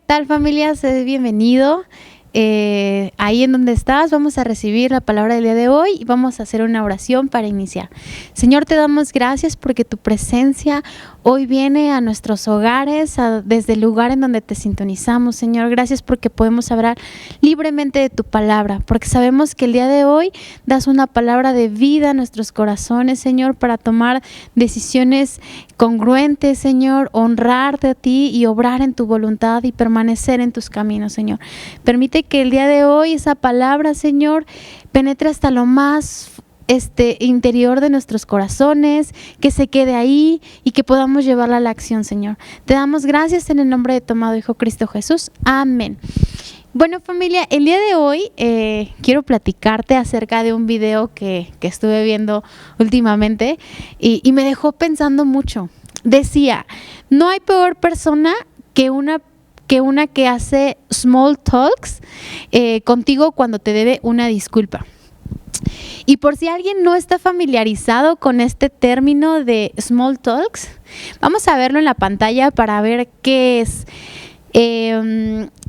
tal, familia? Sé bienvenido. Ahí en donde estás, vamos a recibir la palabra del día de hoy y vamos a hacer una oración para iniciar. Señor, te damos gracias porque tu presencia hoy viene a nuestros hogares, desde el lugar en donde te sintonizamos. Señor, gracias porque podemos hablar libremente de tu palabra, porque sabemos que el día de hoy das una palabra de vida a nuestros corazones, Señor, para tomar decisiones congruentes, Señor, honrarte a ti y obrar en tu voluntad y permanecer en tus caminos, Señor. Permite que el día de hoy esa palabra, Señor, penetre hasta lo más interior de nuestros corazones, que se quede ahí y que podamos llevarla a la acción, Señor. Te damos gracias en el nombre de tu amado Hijo Cristo Jesús. Amén. Bueno, familia, el día de hoy quiero platicarte acerca de un video que estuve viendo últimamente y me dejó pensando mucho. Decía, no hay peor persona que una que hace small talks contigo cuando te debe una disculpa. Y por si alguien no está familiarizado con este término de small talks, vamos a verlo en la pantalla para ver qué es.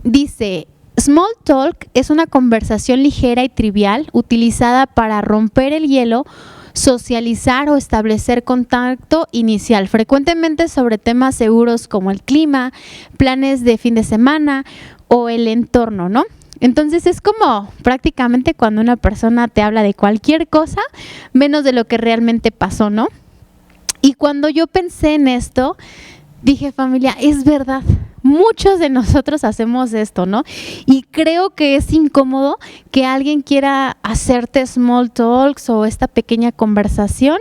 Dice, small talk es una conversación ligera y trivial utilizada para romper el hielo, socializar o establecer contacto inicial, frecuentemente sobre temas seguros como el clima, planes de fin de semana o el entorno, ¿no? Entonces es como prácticamente cuando una persona te habla de cualquier cosa, menos de lo que realmente pasó, ¿no? Y cuando yo pensé en esto, dije, familia, es verdad. Muchos de nosotros hacemos esto, ¿no? Y creo que es incómodo que alguien quiera hacerte small talks o esta pequeña conversación,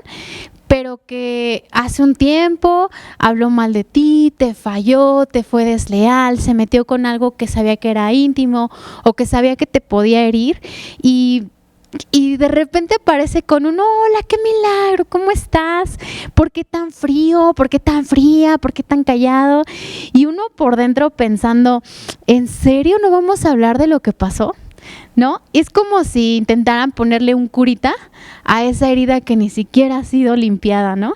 pero que hace un tiempo habló mal de ti, te falló, te fue desleal, se metió con algo que sabía que era íntimo o que sabía que te podía herir y de repente aparece con un hola, qué milagro, ¿cómo estás? ¿Por qué tan frío? ¿Por qué tan fría? ¿Por qué tan callado? Y uno por dentro pensando, ¿en serio no vamos a hablar de lo que pasó? ¿No? Es como si intentaran ponerle un curita a esa herida que ni siquiera ha sido limpiada, ¿no?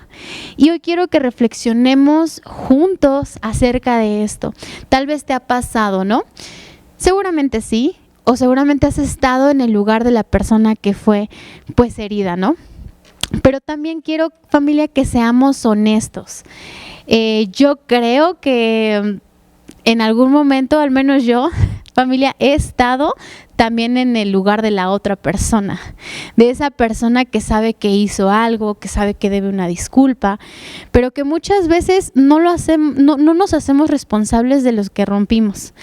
Y hoy quiero que reflexionemos juntos acerca de esto. Tal vez te ha pasado, ¿no? Seguramente sí. O seguramente has estado en el lugar de la persona que fue pues herida, ¿no? Pero también quiero, familia, que seamos honestos. Yo creo que en algún momento, al menos yo, familia, he estado también en el lugar de la otra persona, de esa persona que sabe que hizo algo, que sabe que debe una disculpa, pero que muchas veces no nos hacemos responsables de los que rompimos,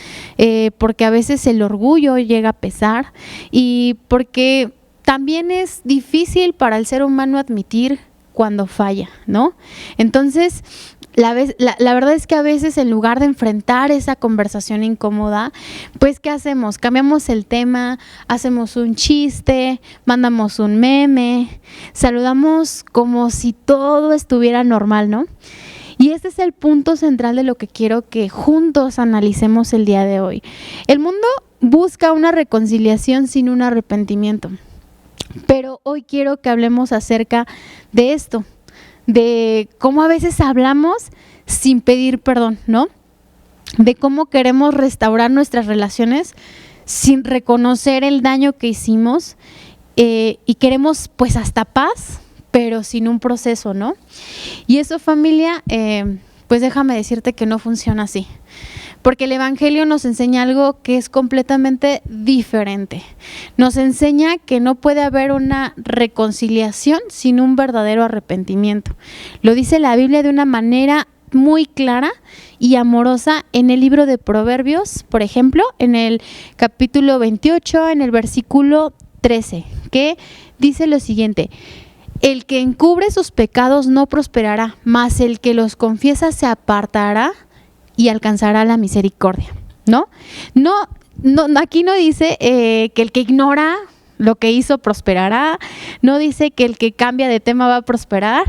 porque a veces el orgullo llega a pesar y porque también es difícil para el ser humano admitir cuando falla, ¿no? Entonces, la verdad es que a veces en lugar de enfrentar esa conversación incómoda, pues ¿qué hacemos? Cambiamos el tema, hacemos un chiste, mandamos un meme, saludamos como si todo estuviera normal, ¿no? Y este es el punto central de lo que quiero que juntos analicemos el día de hoy. El mundo busca una reconciliación sin un arrepentimiento, pero hoy quiero que hablemos acerca de esto, de cómo a veces hablamos sin pedir perdón, ¿no? De cómo queremos restaurar nuestras relaciones sin reconocer el daño que hicimos y queremos pues hasta paz, pero sin un proceso, ¿no? Y eso, familia, pues déjame decirte que no funciona así. Porque el Evangelio nos enseña algo que es completamente diferente. Nos enseña que no puede haber una reconciliación sin un verdadero arrepentimiento. Lo dice la Biblia de una manera muy clara y amorosa en el libro de Proverbios, por ejemplo, en el capítulo 28, en el versículo 13, que dice lo siguiente: el que encubre sus pecados no prosperará, mas el que los confiesa se apartará y alcanzará la misericordia, ¿no? No, aquí no dice que el que ignora lo que hizo prosperará, no dice que el que cambia de tema va a prosperar,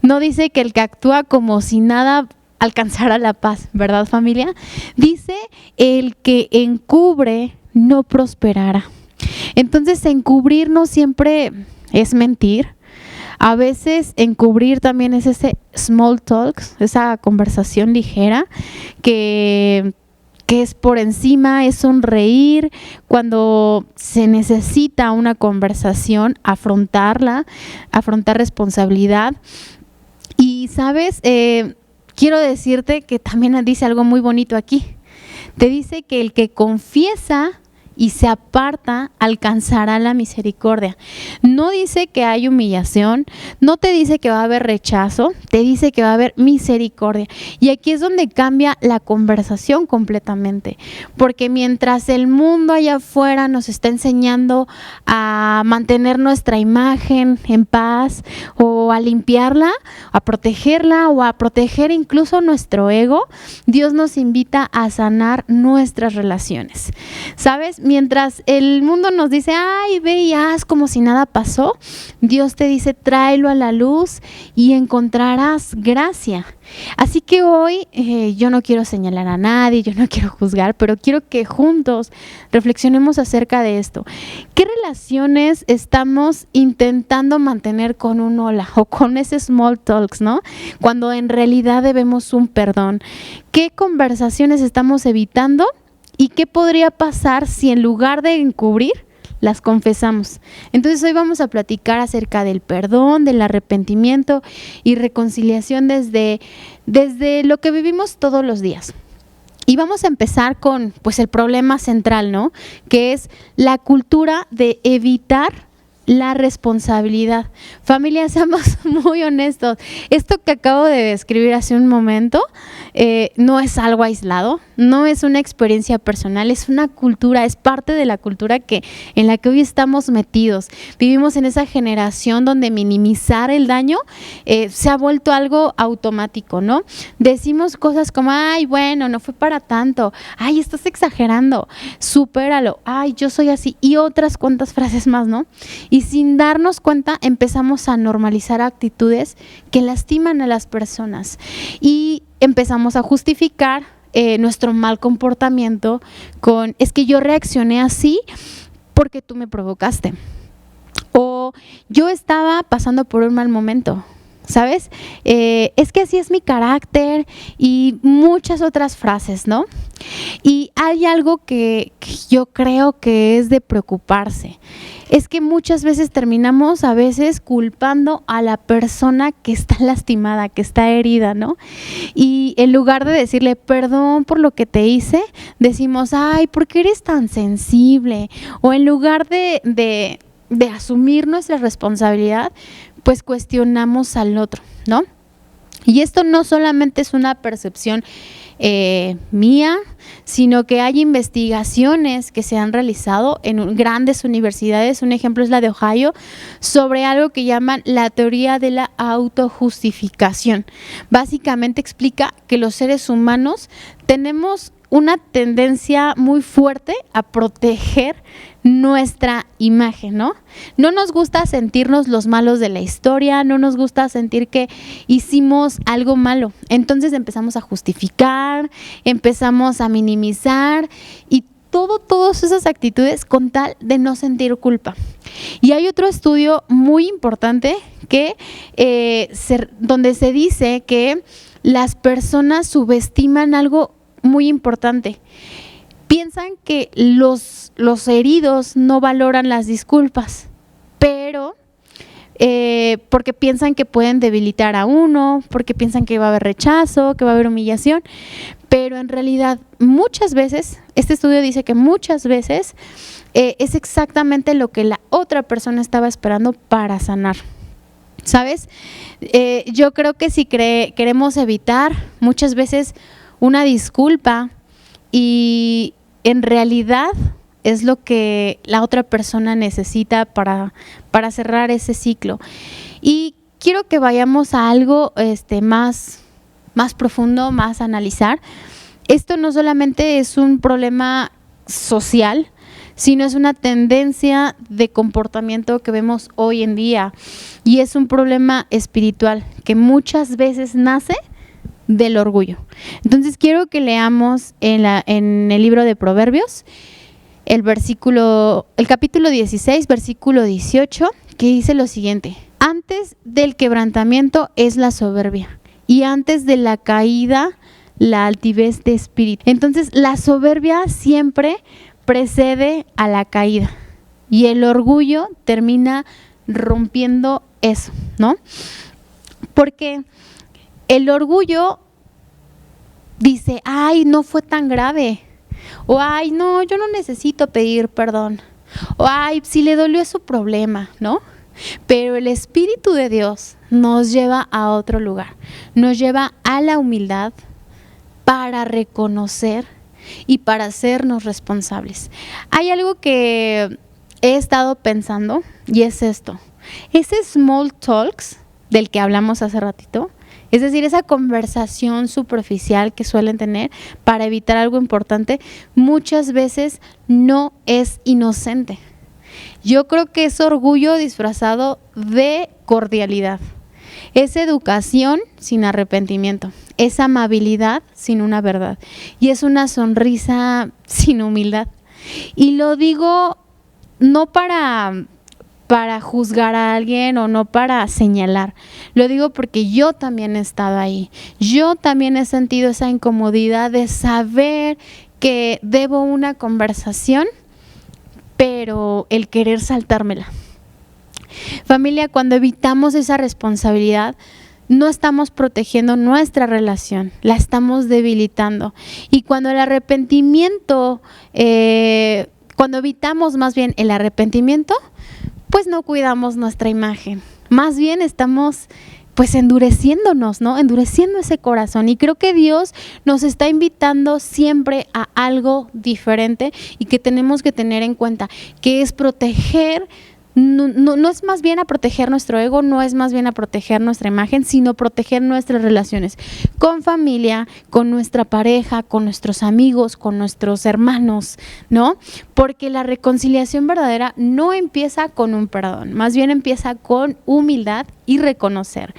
no dice que el que actúa como si nada alcanzará la paz, ¿verdad, familia? Dice el que encubre no prosperará. Entonces, encubrir no siempre es mentir. A veces encubrir también es ese small talk, esa conversación ligera que que es por encima, es sonreír cuando se necesita una conversación, afrontar responsabilidad. Y sabes, quiero decirte que también dice algo muy bonito aquí. Te dice que el que confiesa y se aparta alcanzará la misericordia. No dice que hay humillación, no te dice que va a haber rechazo, te dice que va a haber misericordia. Y aquí es donde cambia la conversación completamente, porque mientras el mundo allá afuera nos está enseñando a mantener nuestra imagen en paz, o a limpiarla, a protegerla, o a proteger incluso nuestro ego, Dios nos invita a sanar nuestras relaciones. ¿Sabes? Mientras el mundo nos dice, ay, ve y haz como si nada pasó, Dios te dice, tráelo a la luz y encontrarás gracia. Así que hoy yo no quiero señalar a nadie, yo no quiero juzgar, pero quiero que juntos reflexionemos acerca de esto. ¿Qué relaciones estamos intentando mantener con un hola o con ese small talks, ¿no? Cuando en realidad debemos un perdón. ¿Qué conversaciones estamos evitando? ¿Y qué podría pasar si en lugar de encubrir, las confesamos? Entonces hoy vamos a platicar acerca del perdón, del arrepentimiento y reconciliación desde lo que vivimos todos los días. Y vamos a empezar con pues el problema central, ¿no? Que es la cultura de evitar la responsabilidad. Familia, seamos muy honestos. Esto que acabo de describir hace un momento no es algo aislado, no es una experiencia personal, es una cultura, es parte de la cultura en la que hoy estamos metidos. Vivimos en esa generación donde minimizar el daño se ha vuelto algo automático, ¿no? Decimos cosas como, ay, bueno, no fue para tanto, ay, estás exagerando, supéralo, ay, yo soy así, y otras cuantas frases más, ¿no? Y sin darnos cuenta empezamos a normalizar actitudes que lastiman a las personas y empezamos a justificar nuestro mal comportamiento con, es que yo reaccioné así porque tú me provocaste, o yo estaba pasando por un mal momento, ¿sabes? Es que así es mi carácter, y muchas otras frases, ¿no? Y hay algo que yo creo que es de preocuparse. Es que muchas veces terminamos a veces culpando a la persona que está lastimada, que está herida, ¿no? Y en lugar de decirle perdón por lo que te hice, decimos, ay, ¿por qué eres tan sensible? O en lugar de asumir nuestra responsabilidad, pues cuestionamos al otro, ¿no? Y esto no solamente es una percepción mía, sino que hay investigaciones que se han realizado en grandes universidades. Un ejemplo es la de Ohio, sobre algo que llaman la teoría de la autojustificación. Básicamente explica que los seres humanos tenemos una tendencia muy fuerte a proteger nuestra imagen, ¿no? No nos gusta sentirnos los malos de la historia, no nos gusta sentir que hicimos algo malo. Entonces empezamos a justificar, empezamos a minimizar y todas esas actitudes con tal de no sentir culpa. Y hay otro estudio muy importante que donde se dice que las personas subestiman algo muy importante. Piensan que los heridos no valoran las disculpas, pero porque piensan que pueden debilitar a uno, porque piensan que va a haber rechazo, que va a haber humillación, pero en realidad muchas veces, este estudio dice que muchas veces es exactamente lo que la otra persona estaba esperando para sanar. ¿Sabes? Yo creo que si queremos evitar muchas veces una disculpa, y en realidad es lo que la otra persona necesita para cerrar ese ciclo. Y quiero que vayamos a algo más profundo, más a analizar. Esto no solamente es un problema social, sino es una tendencia de comportamiento que vemos hoy en día, y es un problema espiritual que muchas veces nace del orgullo. Entonces quiero que leamos en el libro de Proverbios el capítulo 16, versículo 18, que dice lo siguiente: antes del quebrantamiento es la soberbia, y antes de la caída la altivez de espíritu. Entonces, la soberbia siempre precede a la caída y el orgullo termina rompiendo eso, ¿no? Porque el orgullo dice, ay, no fue tan grave, o ay, no, yo no necesito pedir perdón, o ay, si le dolió es su problema, ¿no? Pero el Espíritu de Dios nos lleva a otro lugar, nos lleva a la humildad para reconocer y para hacernos responsables. Hay algo que he estado pensando y es esto, ese small talks del que hablamos hace ratito, es decir, esa conversación superficial que suelen tener para evitar algo importante, muchas veces no es inocente. Yo creo que es orgullo disfrazado de cordialidad. Es educación sin arrepentimiento. Es amabilidad sin una verdad. Y es una sonrisa sin humildad. Y lo digo no para juzgar a alguien o no para señalar. Lo digo porque yo también he estado ahí. Yo también he sentido esa incomodidad de saber que debo una conversación, pero el querer saltármela. Familia, cuando evitamos esa responsabilidad, no estamos protegiendo nuestra relación, la estamos debilitando. Y cuando el arrepentimiento, cuando evitamos más bien el arrepentimiento, pues no cuidamos nuestra imagen. Más bien estamos pues endureciéndonos, ¿no? Endureciendo ese corazón. Y creo que Dios nos está invitando siempre a algo diferente y que tenemos que tener en cuenta, que es proteger. No es más bien a proteger nuestro ego, no es más bien a proteger nuestra imagen, sino proteger nuestras relaciones con familia, con nuestra pareja, con nuestros amigos, con nuestros hermanos, ¿no? Porque la reconciliación verdadera no empieza con un perdón, más bien empieza con humildad y reconocer.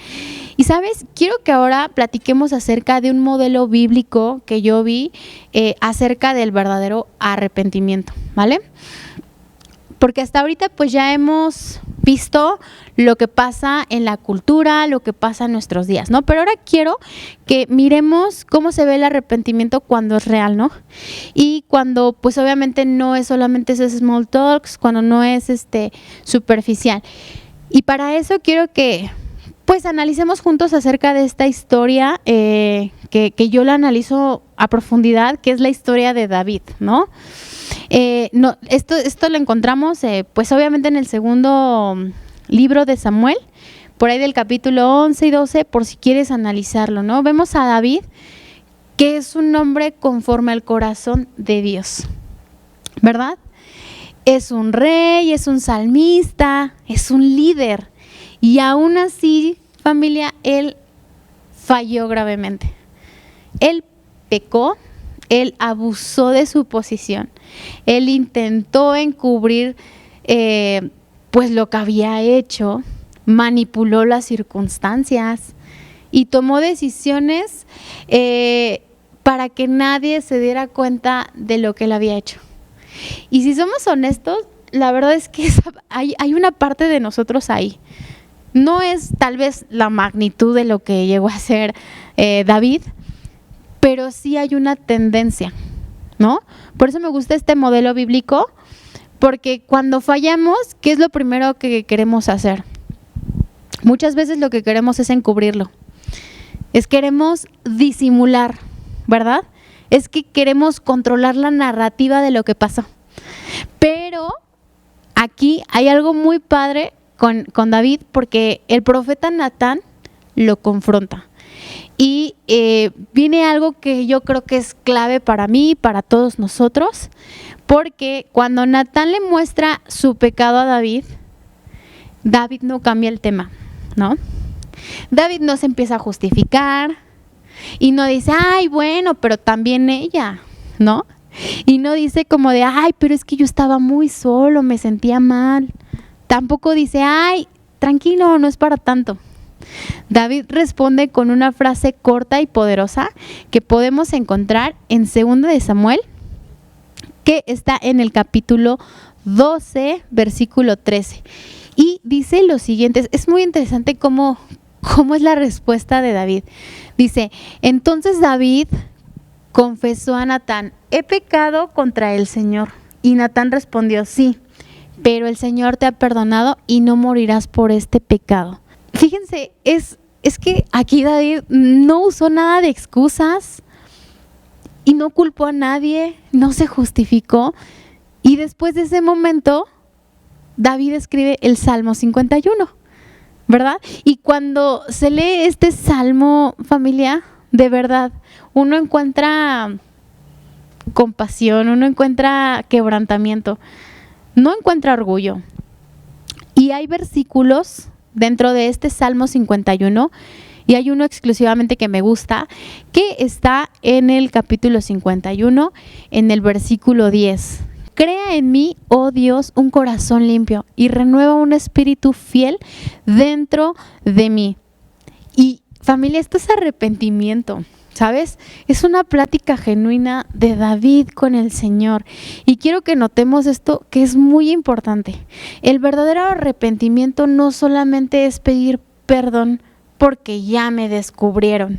Y sabes, quiero que ahora platiquemos acerca de un modelo bíblico que yo vi acerca del verdadero arrepentimiento, ¿vale? Porque hasta ahorita pues ya hemos visto lo que pasa en la cultura, lo que pasa en nuestros días, ¿no? Pero ahora quiero que miremos cómo se ve el arrepentimiento cuando es real, ¿no? Y cuando pues obviamente no es solamente ese small talks, cuando no es superficial. Y para eso quiero que pues analicemos juntos acerca de esta historia que yo la analizo a profundidad, que es la historia de David, ¿no? Esto lo encontramos pues obviamente en el segundo libro de Samuel, por ahí del capítulo 11 y 12, por si quieres analizarlo, ¿no? Vemos a David, que es un hombre conforme al corazón de Dios, ¿verdad? Es un rey, es un salmista, es un líder, y aún así, familia, él falló gravemente. Él pecó. Él abusó de su posición, él intentó encubrir pues lo que había hecho, manipuló las circunstancias y tomó decisiones para que nadie se diera cuenta de lo que él había hecho. Y si somos honestos, la verdad es que hay una parte de nosotros ahí. No es tal vez la magnitud de lo que llegó a ser David, pero sí hay una tendencia, ¿no? Por eso me gusta este modelo bíblico, porque cuando fallamos, ¿qué es lo primero que queremos hacer? Muchas veces lo que queremos es encubrirlo, queremos disimular, ¿verdad? Es que queremos controlar la narrativa de lo que pasó. Pero aquí hay algo muy padre con David, porque el profeta Natán lo confronta. Y viene algo que yo creo que es clave para mí y para todos nosotros, porque cuando Natán le muestra su pecado a David, David no cambia el tema, ¿no? David no se empieza a justificar y no dice, ay, bueno, pero también ella, ¿no? Y no dice como de, ay, pero es que yo estaba muy solo, me sentía mal. Tampoco dice, ay, tranquilo, no es para tanto. David responde con una frase corta y poderosa que podemos encontrar en 2 de Samuel, que está en el capítulo 12, versículo 13. Y dice lo siguiente, es muy interesante cómo es la respuesta de David. Dice, entonces David confesó a Natán: he pecado contra el Señor. Y Natán respondió: sí, pero el Señor te ha perdonado y no morirás por este pecado. Fíjense, es que aquí David no usó nada de excusas y no culpó a nadie, no se justificó. Y después de ese momento, David escribe el Salmo 51, ¿verdad? Y cuando se lee este salmo, familia, de verdad, uno encuentra compasión, uno encuentra quebrantamiento, no encuentra orgullo. Y hay versículos dentro de este Salmo 51, y hay uno exclusivamente que me gusta, que está en el capítulo 51, en el versículo 10. Crea en mí, oh Dios, un corazón limpio y renueva un espíritu fiel dentro de mí. Y familia, esto es arrepentimiento, ¿sabes? Es una plática genuina de David con el Señor. Y quiero que notemos esto, que es muy importante. El verdadero arrepentimiento no solamente es pedir perdón porque ya me descubrieron,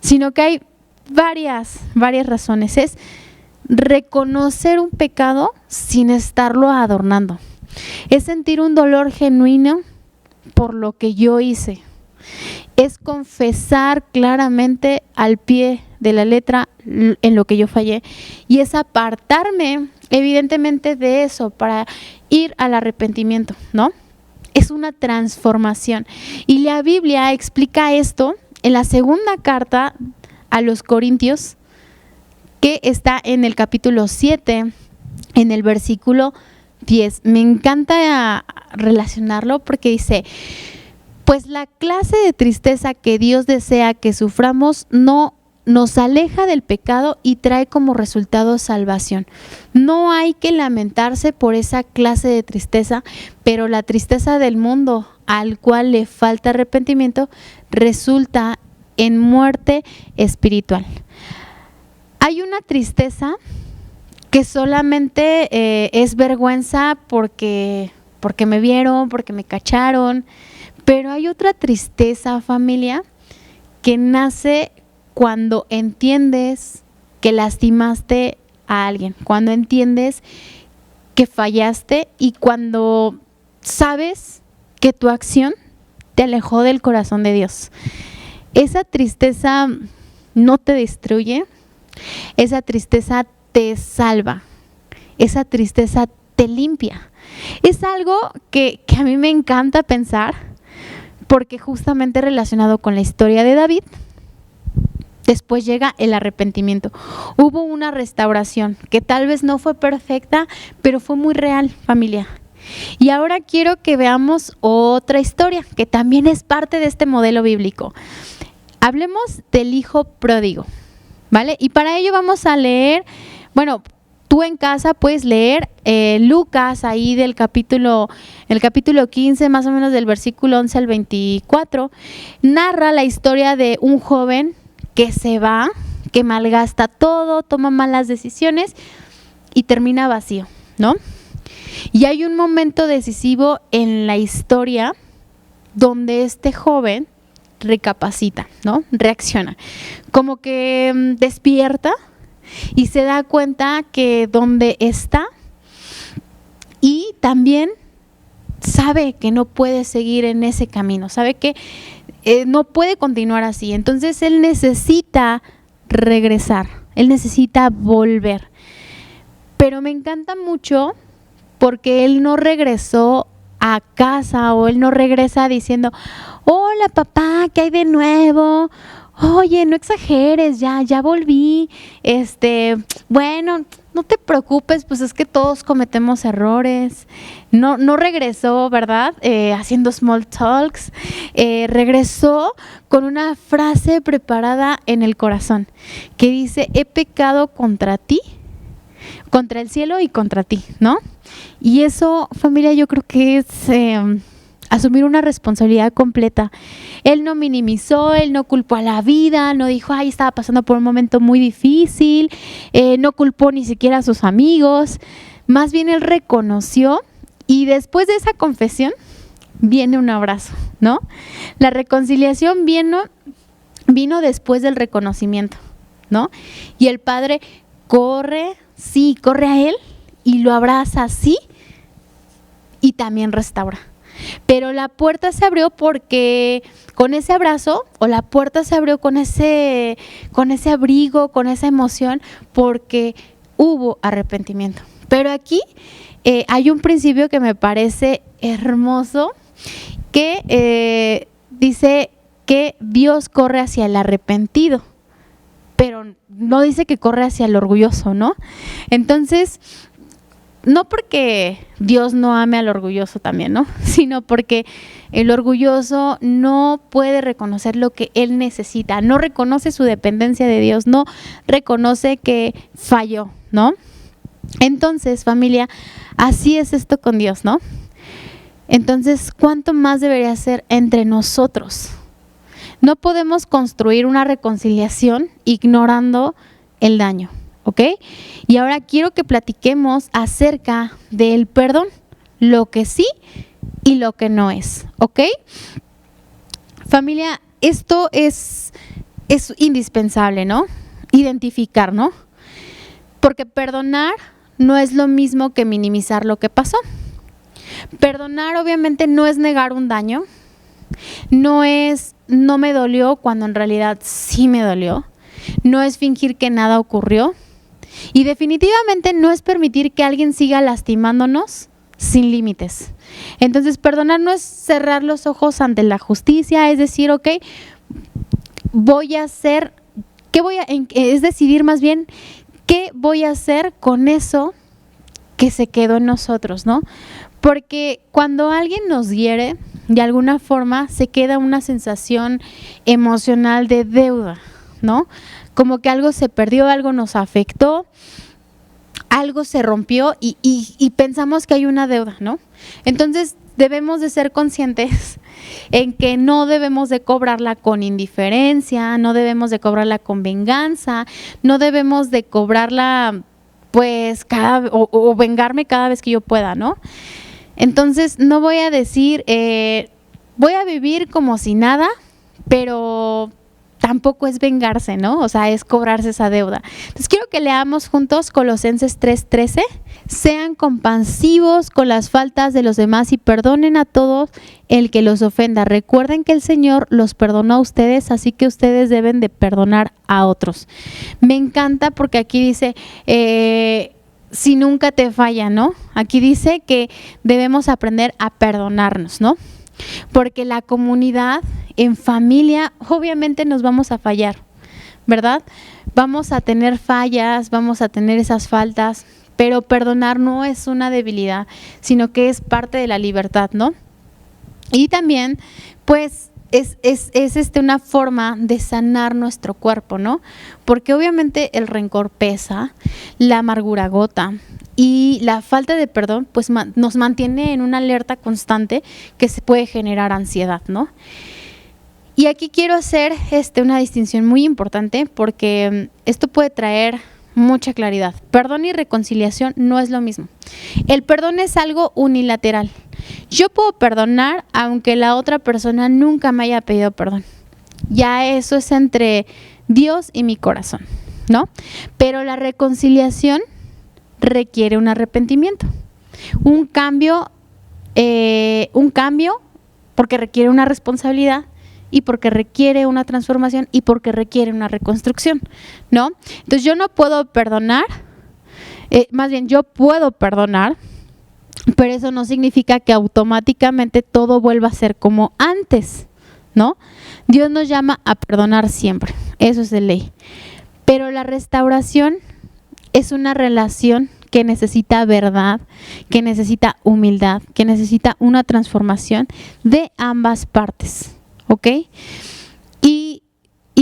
sino que hay varias razones. Es reconocer un pecado sin estarlo adornando. Es sentir un dolor genuino por lo que yo hice. Es confesar claramente al pie de la letra en lo que yo fallé. Y es apartarme evidentemente de eso para ir al arrepentimiento, ¿no? Es una transformación. Y la Biblia explica esto en la segunda carta a los Corintios, que está en el capítulo 7, en el versículo 10. Me encanta relacionarlo porque dice: pues la clase de tristeza que Dios desea que suframos no nos aleja del pecado y trae como resultado salvación. No hay que lamentarse por esa clase de tristeza, pero la tristeza del mundo al cual le falta arrepentimiento resulta en muerte espiritual. Hay una tristeza que solamente es vergüenza porque me vieron, porque me cacharon, pero hay otra tristeza, familia, que nace cuando entiendes que lastimaste a alguien, cuando entiendes que fallaste y cuando sabes que tu acción te alejó del corazón de Dios. Esa tristeza no te destruye. Esa tristeza te salva, esa tristeza te limpia. Es algo que a mí me encanta pensar porque justamente relacionado con la historia de David, después llega el arrepentimiento. Hubo una restauración que tal vez no fue perfecta, pero fue muy real, familia. Y ahora quiero que veamos otra historia que también es parte de este modelo bíblico. Hablemos del hijo pródigo, ¿vale? Y para ello vamos a leer, bueno, tú en casa puedes leer Lucas ahí el capítulo 15, más o menos del versículo 11 al 24, narra la historia de un joven que se va, que malgasta todo, toma malas decisiones y termina vacío, ¿no? Y hay un momento decisivo en la historia donde este joven recapacita, ¿no? Reacciona, como que despierta y se da cuenta que donde está, y también sabe que no puede seguir en ese camino, sabe que no puede continuar así. Entonces él necesita regresar, él necesita volver. Pero me encanta mucho porque él no regresó a casa, o él no regresa diciendo: hola papá, ¿qué hay de nuevo? Oye, no exageres, ya volví. Bueno, no te preocupes, pues es que todos cometemos errores. No regresó, ¿verdad? Haciendo small talks. Regresó con una frase preparada en el corazón que dice: he pecado contra ti, contra el cielo y contra ti, ¿no? Y eso, familia, yo creo que es asumir una responsabilidad completa. Él no minimizó, él no culpó a la vida, no dijo: ay, estaba pasando por un momento muy difícil, no culpó ni siquiera a sus amigos. Más bien él reconoció, y después de esa confesión viene un abrazo, ¿no? La reconciliación vino después del reconocimiento, ¿no? Y el padre corre a él y lo abraza así y también restaura. Pero la puerta se abrió porque con ese abrazo, o la puerta se abrió con ese abrigo, con esa emoción, porque hubo arrepentimiento. Pero aquí hay un principio que me parece hermoso, que dice que Dios corre hacia el arrepentido, pero no dice que corre hacia el orgulloso, ¿no? Entonces, no porque Dios no ame al orgulloso también, ¿no? Sino porque el orgulloso no puede reconocer lo que él necesita, no reconoce su dependencia de Dios, no reconoce que falló, ¿no? Entonces, familia, así es esto con Dios, ¿no? Entonces, ¿cuánto más debería ser entre nosotros? No podemos construir una reconciliación ignorando el daño, ¿ok? Y ahora quiero que platiquemos acerca del perdón, lo que sí y lo que no es, ¿ok? Familia, esto es indispensable, ¿no? Identificar, ¿no? Porque perdonar no es lo mismo que minimizar lo que pasó. Perdonar obviamente no es negar un daño, no es no me dolió cuando en realidad sí me dolió, no es fingir que nada ocurrió y definitivamente no es permitir que alguien siga lastimándonos sin límites. Entonces, perdonar no es cerrar los ojos ante la justicia, es decir, ok, voy a hacer, es decidir más bien qué voy a hacer con eso que se quedó en nosotros, ¿no? Porque cuando alguien nos hiere, de alguna forma se queda una sensación emocional de deuda, ¿no? Como que algo se perdió, algo nos afectó, algo se rompió y pensamos que hay una deuda, ¿no? Entonces debemos de ser conscientes en que no debemos de cobrarla con indiferencia, no debemos de cobrarla con venganza, no debemos de cobrarla pues o vengarme cada vez que yo pueda, ¿no? Entonces no voy a decir, voy a vivir como si nada, pero tampoco es vengarse, ¿no? O sea, es cobrarse esa deuda. Entonces quiero que leamos juntos Colosenses 3:13. Sean compasivos con las faltas de los demás y perdonen a todos el que los ofenda. Recuerden que el Señor los perdonó a ustedes, así que ustedes deben de perdonar a otros. Me encanta porque aquí dice, si nunca te falla, ¿no? Aquí dice que debemos aprender a perdonarnos, ¿no? Porque la comunidad, en familia, obviamente nos vamos a fallar, ¿verdad? Vamos a tener fallas, vamos a tener esas faltas, pero perdonar no es una debilidad, sino que es parte de la libertad, ¿no? Y también, pues, es una forma de sanar nuestro cuerpo, ¿no? Porque obviamente el rencor pesa, la amargura agota y la falta de perdón pues nos mantiene en una alerta constante que se puede generar ansiedad, ¿no? Y aquí quiero hacer una distinción muy importante porque esto puede traer mucha claridad. Perdón y reconciliación no es lo mismo. El perdón es algo unilateral. Yo puedo perdonar aunque la otra persona nunca me haya pedido perdón. Ya eso es entre Dios y mi corazón, ¿no? Pero la reconciliación requiere un arrepentimiento, un cambio porque requiere una responsabilidad y porque requiere una transformación y porque requiere una reconstrucción, ¿no? Entonces yo no puedo perdonar, más bien yo puedo perdonar, pero eso no significa que automáticamente todo vuelva a ser como antes, ¿no? Dios nos llama a perdonar siempre, eso es de ley. Pero la restauración es una relación que necesita verdad, que necesita humildad, que necesita una transformación de ambas partes, ¿ok? Y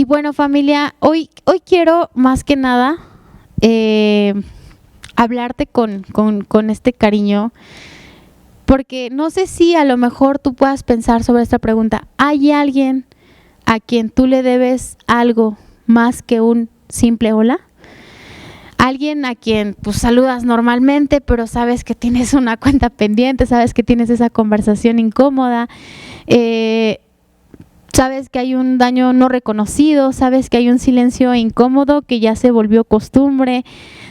bueno, familia, hoy quiero más que nada hablarte con este cariño, porque no sé si a lo mejor tú puedas pensar sobre esta pregunta. ¿Hay alguien a quien tú le debes algo más que un simple hola? Alguien a quien pues saludas normalmente, pero sabes que tienes una cuenta pendiente, sabes que tienes esa conversación incómoda, sabes que hay un daño no reconocido, sabes que hay un silencio incómodo que ya se volvió costumbre,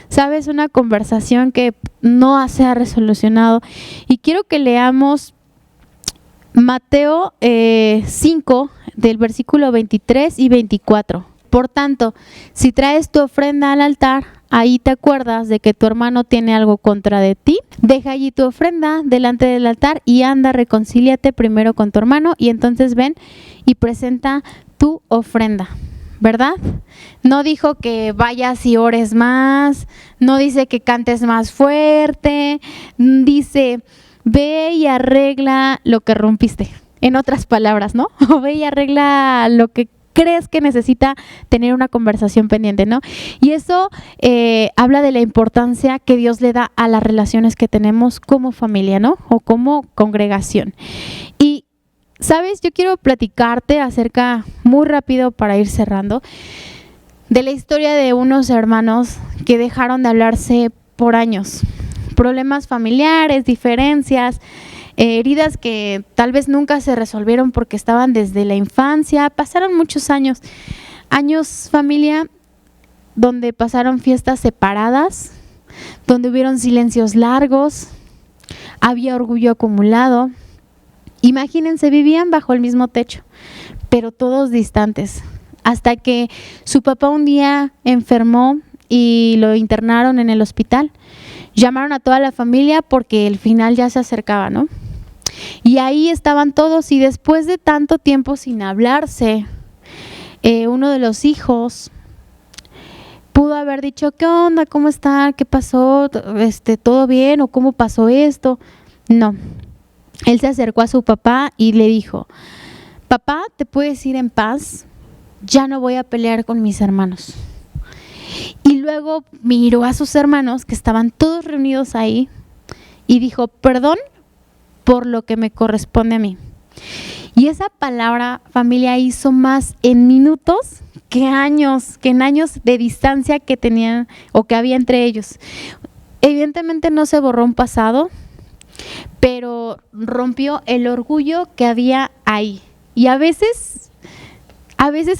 sabes, una conversación que no se ha resolucionado. Y quiero que leamos Mateo 5 del versículo 23 y 24. Por tanto, si traes tu ofrenda al altar, ahí te acuerdas de que tu hermano tiene algo contra de ti, deja allí tu ofrenda delante del altar y anda, reconcíliate primero con tu hermano y entonces ven y presenta tu ofrenda, ¿verdad? No dijo que vayas y ores más, no dice que cantes más fuerte, dice, ve y arregla lo que rompiste. En otras palabras, ¿no? O ve y arregla lo que crees que necesita tener una conversación pendiente, ¿no? Y eso habla de la importancia que Dios le da a las relaciones que tenemos como familia, ¿no? O como congregación. Y, ¿sabes? Yo quiero platicarte acerca, muy rápido para ir cerrando, de la historia de unos hermanos que dejaron de hablarse por años. Problemas familiares, diferencias, heridas que tal vez nunca se resolvieron porque estaban desde la infancia. Pasaron muchos años, familia, donde pasaron fiestas separadas, donde hubieron silencios largos, había orgullo acumulado. Imagínense, vivían bajo el mismo techo, pero todos distantes, hasta que su papá un día enfermó y lo internaron en el hospital. Llamaron a toda la familia porque el final ya se acercaba, ¿no? Y ahí estaban todos y después de tanto tiempo sin hablarse, uno de los hijos pudo haber dicho, ¿qué onda? ¿Cómo está? ¿Qué pasó? ¿Todo bien? ¿O cómo pasó esto? No. Él se acercó a su papá y le dijo, papá, ¿te puedes ir en paz? Ya no voy a pelear con mis hermanos. Y luego miró a sus hermanos que estaban todos reunidos ahí y dijo, perdón por lo que me corresponde a mí. Y esa palabra, familia, hizo más en minutos que en años de distancia que tenían o que había entre ellos. Evidentemente no se borró un pasado, pero rompió el orgullo que había ahí. Y a veces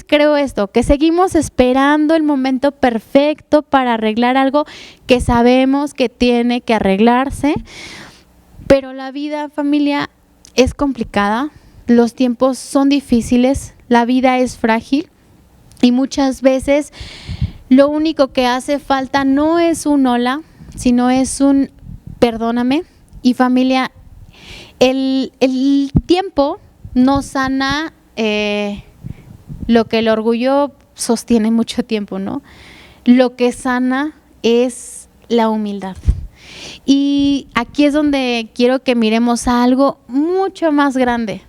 creo esto, que seguimos esperando el momento perfecto para arreglar algo que sabemos que tiene que arreglarse, pero la vida, familia, es complicada, los tiempos son difíciles, la vida es frágil y muchas veces lo único que hace falta no es un hola, sino es un perdóname. Y familia, el tiempo no sana lo que el orgullo sostiene mucho tiempo, ¿no? Lo que sana es la humildad. Y aquí es donde quiero que miremos a algo mucho más grande.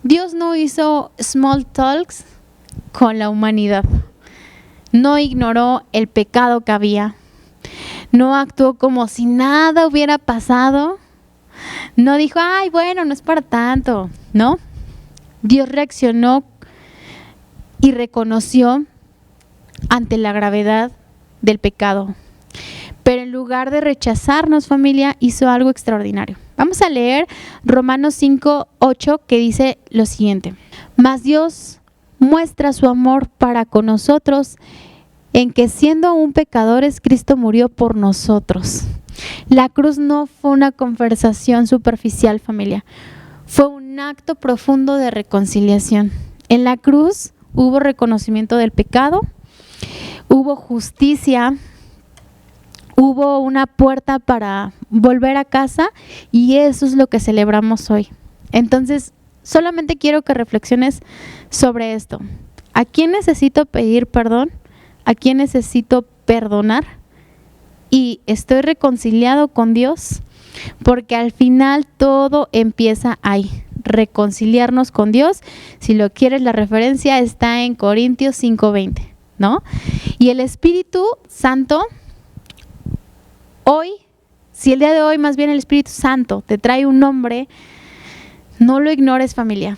Dios no hizo small talks con la humanidad. No ignoró el pecado que había. No actuó como si nada hubiera pasado. No dijo, ay, bueno, no es para tanto, ¿no? Dios reaccionó y reconoció ante la gravedad del pecado. Pero en lugar de rechazarnos, familia, hizo algo extraordinario. Vamos a leer Romanos 5:8, que dice lo siguiente. Mas Dios muestra su amor para con nosotros en que siendo aún pecadores, Cristo murió por nosotros. La cruz no fue una conversación superficial, familia. Fue un acto profundo de reconciliación. En la cruz hubo reconocimiento del pecado, hubo justicia, hubo una puerta para volver a casa y eso es lo que celebramos hoy. Entonces, solamente quiero que reflexiones sobre esto. ¿A quién necesito pedir perdón? ¿A quién necesito perdonar? Y estoy reconciliado con Dios, porque al final todo empieza ahí, reconciliarnos con Dios. Si lo quieres, la referencia está en Corintios 5:20, ¿no? Y el Espíritu Santo, hoy, si el día de hoy más bien el Espíritu Santo te trae un nombre, no lo ignores, familia.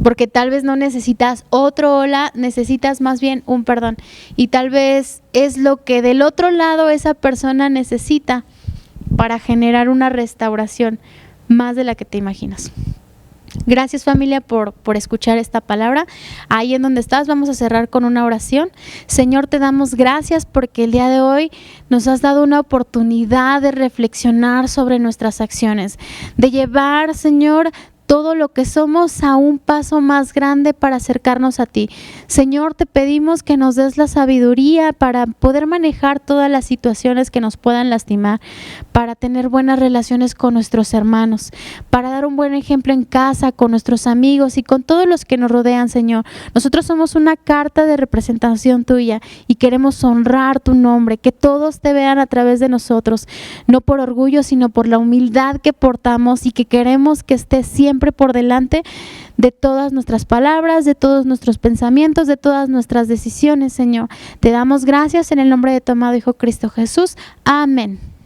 Porque tal vez no necesitas otro hola, necesitas más bien un perdón. Y tal vez es lo que del otro lado esa persona necesita para generar una restauración más de la que te imaginas. Gracias, familia, por escuchar esta palabra. Ahí en donde estás, vamos a cerrar con una oración. Señor, te damos gracias porque el día de hoy nos has dado una oportunidad de reflexionar sobre nuestras acciones, de llevar, Señor, todo lo que somos a un paso más grande para acercarnos a ti. Señor, te pedimos que nos des la sabiduría para poder manejar todas las situaciones que nos puedan lastimar, para tener buenas relaciones con nuestros hermanos, para dar un buen ejemplo en casa, con nuestros amigos y con todos los que nos rodean, Señor. Nosotros somos una carta de representación tuya y queremos honrar tu nombre, que todos te vean a través de nosotros, no por orgullo, sino por la humildad que portamos y que queremos que esté siempre por delante de todas nuestras palabras, de todos nuestros pensamientos, de todas nuestras decisiones, Señor. Te damos gracias en el nombre de tu amado Hijo Cristo Jesús. Amén.